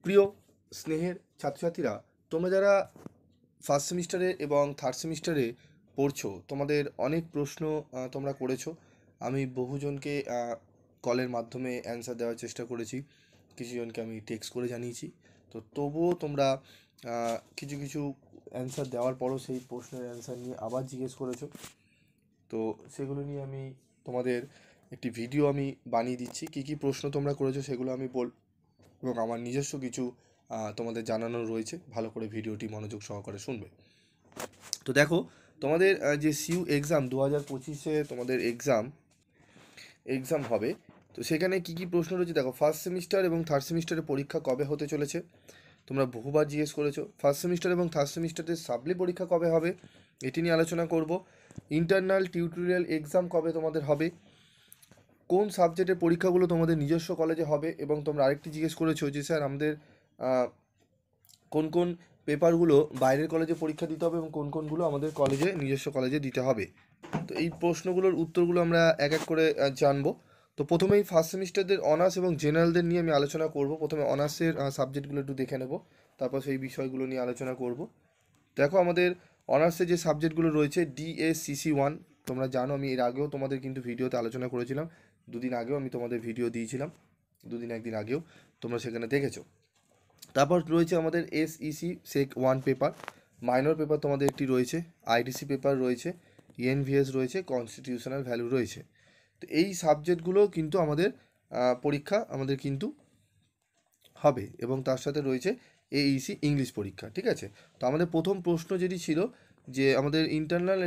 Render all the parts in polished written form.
প্রিয় স্নেহের ছাত্রছাত্রীরা, তোমরা যারা ফার্স্ট সেমিস্টারে এবং থার্ড সেমিস্টারে পড়ছো, তোমাদের অনেক প্রশ্ন তোমরা করেছো। আমি বহুজনকে কলের মাধ্যমে অ্যান্সার দেওয়ার চেষ্টা করেছি, কিছুজনকে আমি টেক্সট করে জানিয়েছি। তো তবুও তোমরা কিছু কিছু অ্যান্সার দেওয়ার পরও সেই প্রশ্নের অ্যান্সার নিয়ে আবার জিজ্ঞেস করেছো। তো সেগুলো নিয়ে আমি তোমাদের একটি ভিডিও আমি বানিয়ে দিচ্ছি। কী কী প্রশ্ন তোমরা করেছো সেগুলো আমি এবং আমার নিজস্ব কিছু তোমাদের জানানো রয়েছে। ভালো করে ভিডিওটি মনোযোগ সহকারে শুনবে। তো দেখো, তোমাদের যে সিইউ এক্সাম 2025-এ তোমাদের এক্সাম হবে। তো সেখানে কি কি প্রশ্ন রয়েছে দেখো। ফার্স্ট সেমিস্টার এবং থার্ড সেমিস্টারের পরীক্ষা কবে হতে চলেছে, তোমরা বহুবার জিজ্ঞেস করেছো। ফার্স্ট সেমিস্টার এবং থার্ড সেমিস্টারের সাপ্লি পরীক্ষা কবে হবে, এটি নিয়ে আলোচনা করব। ইন্টারনাল টিউটোরিয়াল এক্সাম কবে তোমাদের হবে, কোন সাবজেক্টের পরীক্ষাগুলো তোমাদের নিজস্ব কলেজে হবে, এবং তোমরা আরেকটি জিজ্ঞেস করেছো যে স্যার আমাদের কোন কোন পেপারগুলো বাইরের কলেজে পরীক্ষা দিতে হবে এবং কোন কোনগুলো আমাদের কলেজে নিজস্ব কলেজে দিতে হবে। তো এই প্রশ্নগুলোর উত্তরগুলো আমরা এক এক করে জানবো। তো প্রথমেই ফার্স্ট সেমিস্টারদের অনার্স এবং জেনারেলদের নিয়ে আমি আলোচনা করব। প্রথমে অনার্সের সাবজেক্টগুলো একটু দেখে নেব, তারপর সেই বিষয়গুলো নিয়ে আলোচনা করব। দেখো, আমাদের অনার্সের যে সাবজেক্টগুলো রয়েছে DACC1, তোমরা জানো আমি এর আগেও তোমাদের কিন্তু ভিডিওতে আলোচনা করেছিলাম। দুদিন আগেও আমি তোমাদের ভিডিও দিয়েছিলাম, একদিন আগেও তোমরা সেখানে দেখেছো। তারপর রয়েছে আমাদের SEC সেক 1 পেপার, মাইনর পেপার তোমাদের একটি রয়েছে, IDC পেপার রয়েছে, ENVS রয়েছে, কনস্টিটিউশনাল ভ্যালু রয়েছে। তো এই সাবজেক্টগুলো কিন্তু আমাদের পরীক্ষা আমাদের কিন্তু হবে, এবং তার সাথে রয়েছে AEC ইংলিশ পরীক্ষা। ঠিক আছে। তো আমাদের প্রথম প্রশ্ন যেটি ছিল যে আমাদের ইন্টারনাল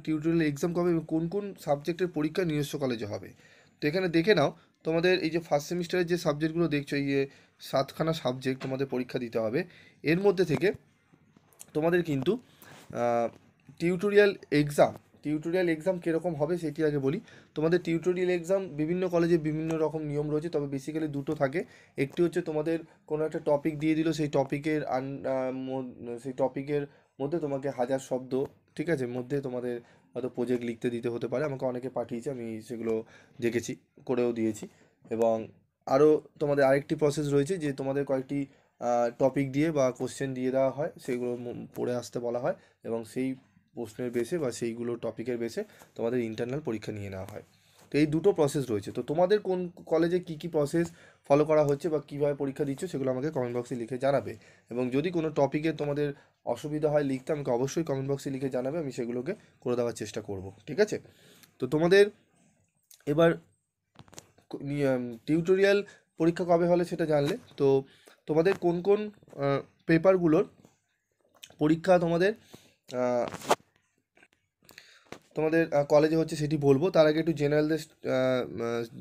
টিউটোরিয়াল এক্সাম কবে এবং কোন কোন সাবজেক্টের পরীক্ষা নিজস্ব কলেজে হবে। তো এখানে দেখে নাও, তোমাদের এই যে ফার্স্ট সেমিস্টারের যে সাবজেক্টগুলো দেখছো, এই যে 7খানা সাবজেক্ট তোমাদের পরীক্ষা দিতে হবে। এর মধ্যে থেকে তোমাদের কিন্তু টিউটোরিয়াল এক্সাম কীরকম হবে সেটি আগে বলি। তোমাদের টিউটোরিয়াল এক্সাম বিভিন্ন কলেজে বিভিন্ন রকম নিয়ম রয়েছে, তবে বেসিক্যালি দুটো থাকে। একটি হচ্ছে তোমাদের কোনো একটা টপিক দিয়ে দিল, সেই টপিকের মধ্যে তোমাকে 1000 শব্দ, ঠিক আছে, মধ্যে তোমাদের হয়তো প্রজেক্ট লিখতে দিতে হতে পারে। আমাকে অনেকে পাঠিয়েছে, আমি সেগুলো দেখেছি, করেও দিয়েছি। এবং আরও তোমাদের আরেকটি প্রসেস রয়েছে যে তোমাদের কয়েকটি টপিক দিয়ে বা কোশ্চেন দিয়ে দেওয়া হয়, সেগুলো পড়ে আসতে বলা হয়, এবং সেই প্রশ্নের বেসে বা সেইগুলো টপিকের বেসে তোমাদের ইন্টারনাল পরীক্ষা নিয়ে নেওয়া হয়। তো এই দুটো প্রসেস রয়েছে। তো তোমাদের কোন কলেজে কী কী প্রসেস ফলো করা হচ্ছে বা কীভাবে পরীক্ষা দিচ্ছ সেগুলো আমাকে কমেন্ট বক্সে লিখে জানাবে। এবং যদি কোনো টপিকে তোমাদের অসুবিধা হয় লিখতে, আমাকে অবশ্যই কমেন্ট বক্সে লিখে জানাবে, আমি সেগুলোকে করে দেওয়ার চেষ্টা করব। ঠিক আছে। তো তোমাদের এবার টিউটোরিয়াল পরীক্ষা কবে হলে সেটা জানলে। তো তোমাদের কোন কোন পেপারগুলোর পরীক্ষা তোমাদের কলেজে হচ্ছে সেটি বলবো। তার আগে একটু জেনারেলদের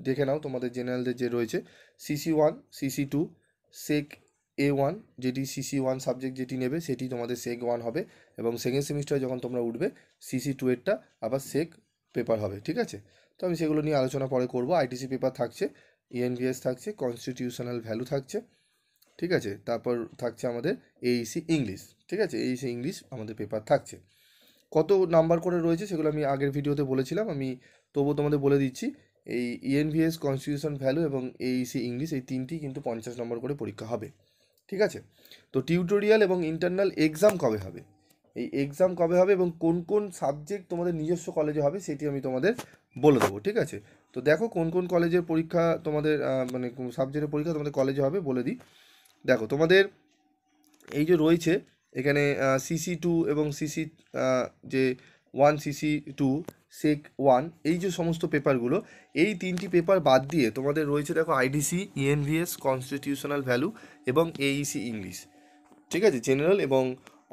দেখে নাও। তোমাদের জেনারেলদের যে রয়েছে CC1, CC2, সেক 1, যেটি CC1 সাবজেক্ট যেটি নেবে সেটি তোমাদের সেক 1 হবে, এবং সেকেন্ড সেমিস্টারে যখন তোমরা উঠবে CC2 এরটা আবার সেক পেপার হবে। ঠিক আছে। তো আমি সেগুলো নিয়ে আলোচনা পরে করব। ITC পেপার থাকছে, ENVS থাকছে, কনস্টিটিউশনাল ভ্যালু থাকছে। ঠিক আছে। তারপর থাকছে আমাদের AEC ইংলিশ। ঠিক আছে, AEC ইংলিশ আমাদের পেপার থাকছে। কত নাম্বার করে রয়েছে সেগুলো আমি আগের ভিডিওতে বলেছিলাম, আমি তবুও তোমাদের বলে দিচ্ছি। এই ENVS, কনস্টিটিউশন ভ্যালু এবং AEC ইংলিশ, এই তিনটি কিন্তু 50 নম্বর করে পরীক্ষা হবে। ঠিক আছে। তো টিউটোরিয়াল এবং ইন্টারনাল এক্সাম কবে হবে, এই এক্সাম কবে হবে এবং কোন কোন সাবজেক্ট তোমাদের নিজস্ব কলেজে হবে সেটি আমি তোমাদের বলে দেবো। ঠিক আছে। তো দেখো, কোন কোন কলেজের পরীক্ষা তোমাদের মানে কোন সাবজেক্টের পরীক্ষা তোমাদের কলেজে হবে বলে দিই। দেখো, তোমাদের এই যে রয়েছে এখানে CC2 এবং যে 1, CC2, সেক 1, এই যে সমস্ত পেপারগুলো, এই তিনটি পেপার বাদ দিয়ে তোমাদের রয়েছে দেখো IDC, ENVS, কনস্টিটিউশনাল ভ্যালু এবং AEC ইংলিশ। ঠিক আছে। জেনারেল এবং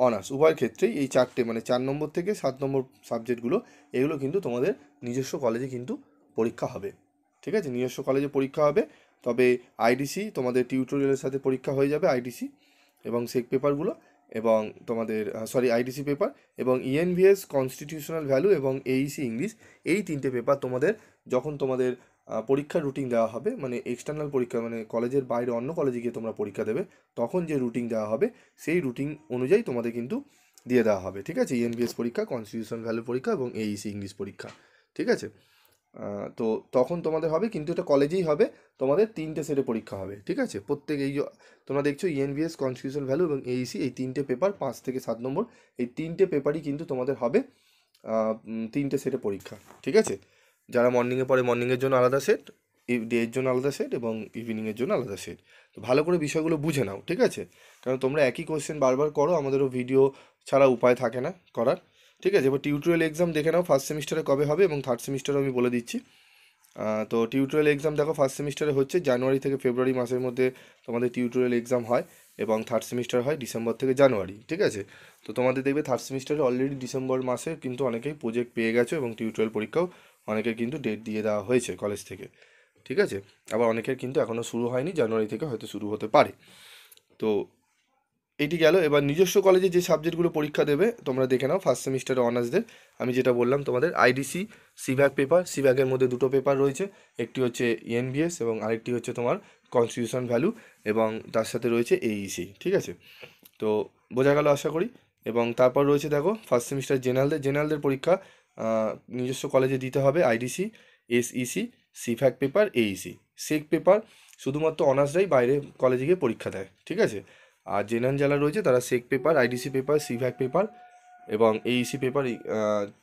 অনার্স উভয় ক্ষেত্রেই এই চারটে, মানে 4 নম্বর থেকে 7 নম্বর সাবজেক্টগুলো, এগুলো কিন্তু তোমাদের নিজস্ব কলেজে কিন্তু পরীক্ষা হবে। ঠিক আছে, নিজস্ব কলেজে পরীক্ষা হবে। তবে IDC তোমাদের টিউটোরিয়ালের সাথে পরীক্ষা হয়ে যাবে, IDC এবং সেক পেপারগুলো, এবং তোমাদের IDC পেপার এবং ENVS, কনস্টিটিউশনাল ভ্যালু এবং AEC ইংলিশ, এই তিনটে পেপার তোমাদের যখন তোমাদের পরীক্ষার রুটিন দেওয়া হবে, মানে এক্সটার্নাল পরীক্ষা, মানে কলেজের বাইরে অন্য কলেজে গিয়ে তোমরা পরীক্ষা দেবে, তখন যে রুটিন দেওয়া হবে সেই রুটিন অনুযায়ী তোমাদের কিন্তু দিয়ে দেওয়া হবে। ঠিক আছে, ENVS পরীক্ষা, কনস্টিটিউশন ভ্যালু পরীক্ষা এবং AEC ইংলিশ পরীক্ষা। ঠিক আছে। তো তখন তোমাদের হবে, কিন্তু এটা কলেজেই হবে। তোমাদের 3টে সেটে পরীক্ষা হবে, ঠিক আছে? প্রত্যেক এই যে তোমরা দেখছো ইএনভিএস, কনস্টিটিউশন ভ্যালু এবং এইসি, এই 3টে পেপার 5 থেকে 7 নম্বর, এই 3টে পেপারই কিন্তু তোমাদের হবে 3টে সেটে পরীক্ষা, ঠিক আছে? যারা মর্নিংয়ে পড়ে মর্নিংয়ের জন্য আলাদা সেট, ডের জন্য আলাদা সেট এবং ইভিনিংয়ের জন্য আলাদা সেট। তো ভালো করে বিষয়গুলো বুঝে নাও, ঠিক আছে? কারণ তোমরা একই কোয়েশ্চেন বারবার করো, আমাদেরও ভিডিও ছাড়া উপায় থাকে না করার, ঠিক আছে? এবার টিউটোরিয়াল এক্সাম দেখে নাও ফার্স্ট সেমিস্টারে কবে হবে এবং থার্ড সেমিস্টারে আমি বলে দিচ্ছি। তো টিউটোরিয়াল এক্সাম দেখো ফার্স্ট সেমিস্টারে হচ্ছে জানুয়ারি থেকে ফেব্রুয়ারি মাসের মধ্যে তোমাদের টিউটোরিয়াল এক্সাম হয়, এবং থার্ড সেমিস্টার হয় ডিসেম্বর থেকে জানুয়ারি, ঠিক আছে? তো তোমাদের দেখবে থার্ড সেমিস্টারে অলরেডি ডিসেম্বর মাসে কিন্তু অনেকেই প্রজেক্ট পেয়ে গেছো, এবং টিউটোরিয়াল পরীক্ষাও অনেকের কিন্তু ডেট দিয়ে দেওয়া হয়েছে কলেজ থেকে, ঠিক আছে? আবার অনেকের কিন্তু এখনও শুরু হয়নি, জানুয়ারি থেকে হয়তো শুরু হতে পারে। তো এটি গেল। এবার নিজস্ব কলেজে যে সাবজেক্টগুলো পরীক্ষা দেবে তোমরা দেখে নাও ফার্স্ট সেমিস্টারে অনার্সদের। আমি যেটা বললাম তোমাদের আইডিসি, সিভ্যাক পেপার, সিভ্যাকের মধ্যে দুটো পেপার রয়েছে, একটি হচ্ছে ইএনবিএস এবং আরেকটি হচ্ছে তোমার কনস্টিটিউশন ভ্যালু, এবং তার সাথে রয়েছে এইইসি, ঠিক আছে? তো বোঝা গেল আশা করি। এবং তারপর রয়েছে দেখো ফার্স্ট সেমিস্টার জেনারেলদের পরীক্ষা নিজস্ব কলেজে দিতে হবে আইডিসি, এসইসি, সিভ্যাক পেপার, এইইসি। সেক পেপার শুধুমাত্র অনার্সরাই বাইরে কলেজে গিয়ে পরীক্ষা দেয়, ঠিক আছে? আর জেনারেল যারা রয়েছে তারা সেক পেপার, আইডিসি পেপার, সিভ্যাক পেপার এবং এইইসি পেপার, এই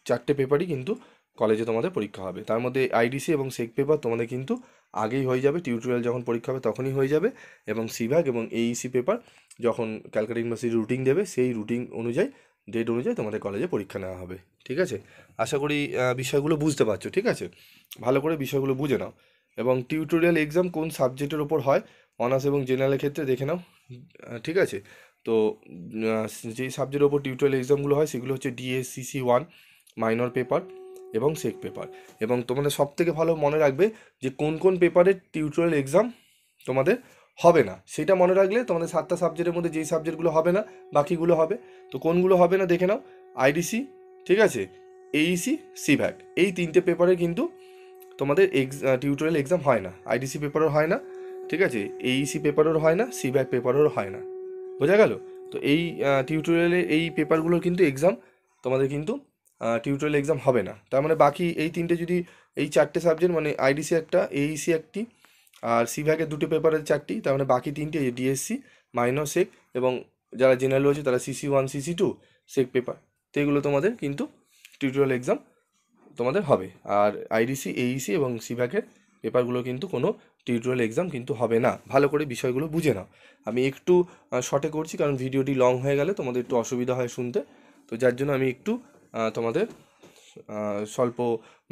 4টে পেপারই কিন্তু কলেজে তোমাদের পরীক্ষা হবে। তার মধ্যে আইডিসি এবং সেক পেপার তোমাদের কিন্তু আগেই হয়ে যাবে, টিউটোরিয়াল যখন পরীক্ষা হবে তখনই হয়ে যাবে, এবং সিভ্যাক এবং এইইসি পেপার যখন ক্যালকাটা ইউনিভার্সিটি রুটিন দেবে সেই রুটিন অনুযায়ী, ডেট অনুযায়ী তোমাদের কলেজে পরীক্ষা নেওয়া হবে, ঠিক আছে? আশা করি বিষয়গুলো বুঝতে পারছো, ঠিক আছে? ভালো করে বিষয়গুলো বুঝে নাও। এবং টিউটোরিয়াল এক্সাম কোন সাবজেক্টের ওপর হয় অনার্স এবং জেনারেলের ক্ষেত্রে দেখে নাও, ঠিক আছে? তো যেই সাবজেক্টের ওপর টিউটোরিয়াল এক্সামগুলো হয় সেগুলো হচ্ছে ডিএসসিসি 1 মাইনর পেপার এবং সেক পেপার। এবং তোমাদের সব থেকে ভালো মনে রাখবে যে কোন কোন পেপারের টিউটোরিয়াল এক্সাম তোমাদের হবে না, সেটা মনে রাখলে তোমাদের 7টা সাবজেক্টের মধ্যে যেই সাবজেক্টগুলো হবে না বাকিগুলো হবে। তো কোনগুলো হবে না দেখে নাও, আইডিসি, ঠিক আছে, এইইসি, সিভ্যাক, এই 3টে পেপারে কিন্তু তোমাদের টিউটোরিয়াল এক্সাম হয় না। আইডিসি পেপারও হয় না, ঠিক আছে, এইইসি পেপারেরও হয় না, সিভ্যাক পেপারেরও হয় না। বোঝা গেল? তো এই টিউটোরিয়ালে এই পেপারগুলোর কিন্তু এক্সাম তোমাদের কিন্তু টিউটোরিয়াল এক্সাম হবে না। তার মানে বাকি এই 3টে যদি, এই 4টে সাবজেক্ট মানে আইডিসি একটা, এইইসি একটি, আর সিভ্যাকের 2টে পেপারের 4টি, তার মানে বাকি 3টে ডিএসসি, মাইনর, সেক, এবং যারা জেনারেল রয়েছে তারা সিসি 1 সিসি 2 সেক পেপার, তো এগুলো তোমাদের কিন্তু টিউটোরিয়াল এক্সাম তোমাদের হবে। আর আইডিসি, এইইসি এবং সিভ্যাকের পেপারগুলো কিন্তু কোনো টিউটোরিয়াল এক্সাম কিন্তু হবে না। ভালো করে বিষয়গুলো বুঝে নাও। আমি একটু শর্টে করছি কারণ ভিডিওটি লং হয়ে গেলে তোমাদের একটু অসুবিধা হয় শুনতে, তো যার জন্য আমি একটু তোমাদের স্বল্প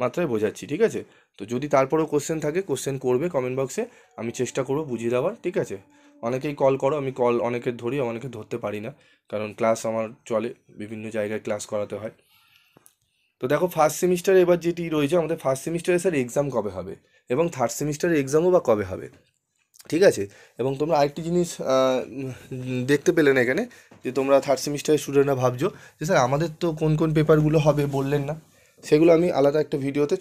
মাত্রায় বোঝাচ্ছি, ঠিক আছে? তো যদি তারপরেও কোশ্চেন থাকে কোশ্চেন করবে কমেন্ট বক্সে, আমি চেষ্টা করবো বুঝিয়ে দেওয়ার, ঠিক আছে? অনেকেই কল করো, আমি কল অনেকের ধরি, অনেকে ধরতে পারি না, কারণ ক্লাস আমার চলে, বিভিন্ন জায়গায় ক্লাস করাতে হয়। তো দেখো ফার্স্ট সেমিস্টারে এবার যেটি রয়েছে আমাদের, ফার্স্ট সেমিস্টারে স্যার এক্সাম কবে হবে এবং থার্ড সেমিস্টারের এক্সামও বা কবে হবে, ঠিক আছে? এবং তোমরা আরেকটি জিনিস দেখতে পেলে না এখানে, যে তোমরা থার্ড সেমিস্টারের স্টুডেন্টরা ভাবছো যে স্যার আমাদের তো কোন কোন পেপারগুলো হবে বললেন না। সেগুলো আমি আলাদা একটা ভিডিওতে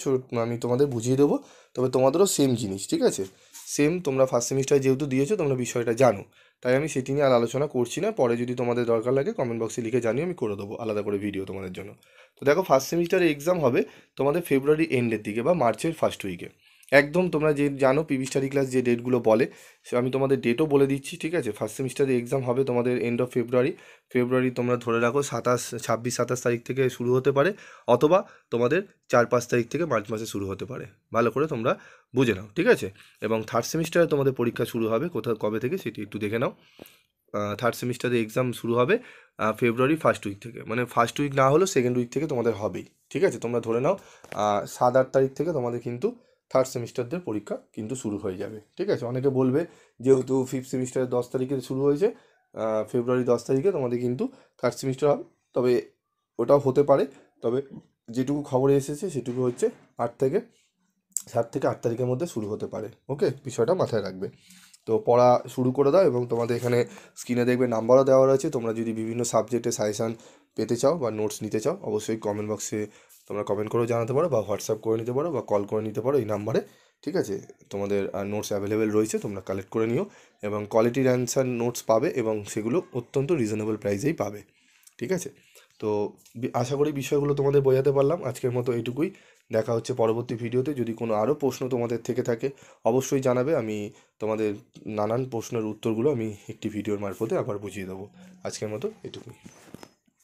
আমি তোমাদের বুঝিয়ে দেবো। তবে তোমাদেরও সেম জিনিস, ঠিক আছে? সেম, তোমরা ফার্স্ট সেমিস্টার যেহেতু দিয়েছো তোমরা বিষয়টা জানো, তাই আমি সেটি নিয়ে আর আলোচনা করছি না। পরে যদি তোমাদের দরকার লাগে কমেন্ট বক্সে লিখে জানিয়ে আমি করে দেবো আলাদা করে ভিডিও তোমাদের জন্য। তো দেখো ফার্স্ট সেমিস্টারের এক্সাম হবে তোমাদের ফেব্রুয়ারি এন্ডের দিকে বা মার্চের ফার্স্ট উইকে। একদম তোমরা যে জানো পিভি স্টাডি ক্লাস যে ডেটগুলো বলে, সে আমি তোমাদের ডেটও বলে দিচ্ছি, ঠিক আছে? ফার্স্ট সেমিস্টারে এক্সাম হবে তোমাদের এন্ড অফ ফেব্রুয়ারি তোমরা ধরে রাখো 26 তারিখ থেকে শুরু হতে পারে, অথবা তোমাদের 4-5 তারিখ থেকে মার্চ মাসে শুরু হতে পারে। ভালো করে তোমরা বুঝে নাও, ঠিক আছে? এবং থার্ড সেমিস্টারে তোমাদের পরীক্ষা শুরু হবে কোথাও কবে থেকে সেটি একটু দেখে নাও। থার্ড সেমিস্টারে এক্সাম শুরু হবে ফেব্রুয়ারি ফার্স্ট উইক থেকে, মানে ফার্স্ট উইক না হলেও সেকেন্ড উইক থেকে তোমাদের হবেই, ঠিক আছে? তোমরা ধরে নাও 7-8 তারিখ থেকে তোমাদের কিন্তু থার্ড সেমিস্টারদের পরীক্ষা কিন্তু শুরু হয়ে যাবে, ঠিক আছে? অনেকে বলবে যেহেতু ফিফথ সেমিস্টারের 10 তারিখে শুরু হয়েছে, ফেব্রুয়ারি 10 তারিখে তোমাদের কিন্তু থার্ড সেমিস্টার হবে। তবে ওটাও হতে পারে, তবে যেটুকু খবরে এসেছে সেটুকু হচ্ছে 7 থেকে 8 তারিখের মধ্যে শুরু হতে পারে। ওকে, বিষয়টা মাথায় রাখবে। তো পড়া শুরু করে দাও, এবং তোমাদের এখানে স্ক্রিনে দেখবে নাম্বারও দেওয়া রয়েছে। তোমরা যদি বিভিন্ন সাবজেক্টে সাজেশান পেতে চাও বা নোটস নিতে চাও অবশ্যই কমেন্ট বক্সে তোমরা কমেন্ট করেও জানাতে পারো, বা হোয়াটসঅ্যাপ করে নিতে পারো, বা কল করে নিতে পারো এই নাম্বারে, ঠিক আছে? তোমাদের নোটস অ্যাভেলেবেল রয়েছে, তোমরা কালেক্ট করে নিও, এবং কোয়ালিটির অ্যান্সার নোটস পাবে, এবং সেগুলো অত্যন্ত রিজনেবল প্রাইসেই পাবে, ঠিক আছে? তো আশা করি বিষয়গুলো তোমাদের বোঝাতে পারলাম। আজকের মতো এইটুকুই। দেখা হচ্ছে পরবর্তী ভিডিওতে। যদি কোনো আরও প্রশ্ন তোমাদের থেকে থাকে অবশ্যই জানাবে, আমি তোমাদের নানান প্রশ্নের উত্তরগুলো আমি একটি ভিডিওর মারফতে আবার বুঝিয়ে দেবো। আজকের মতো এটুকুই।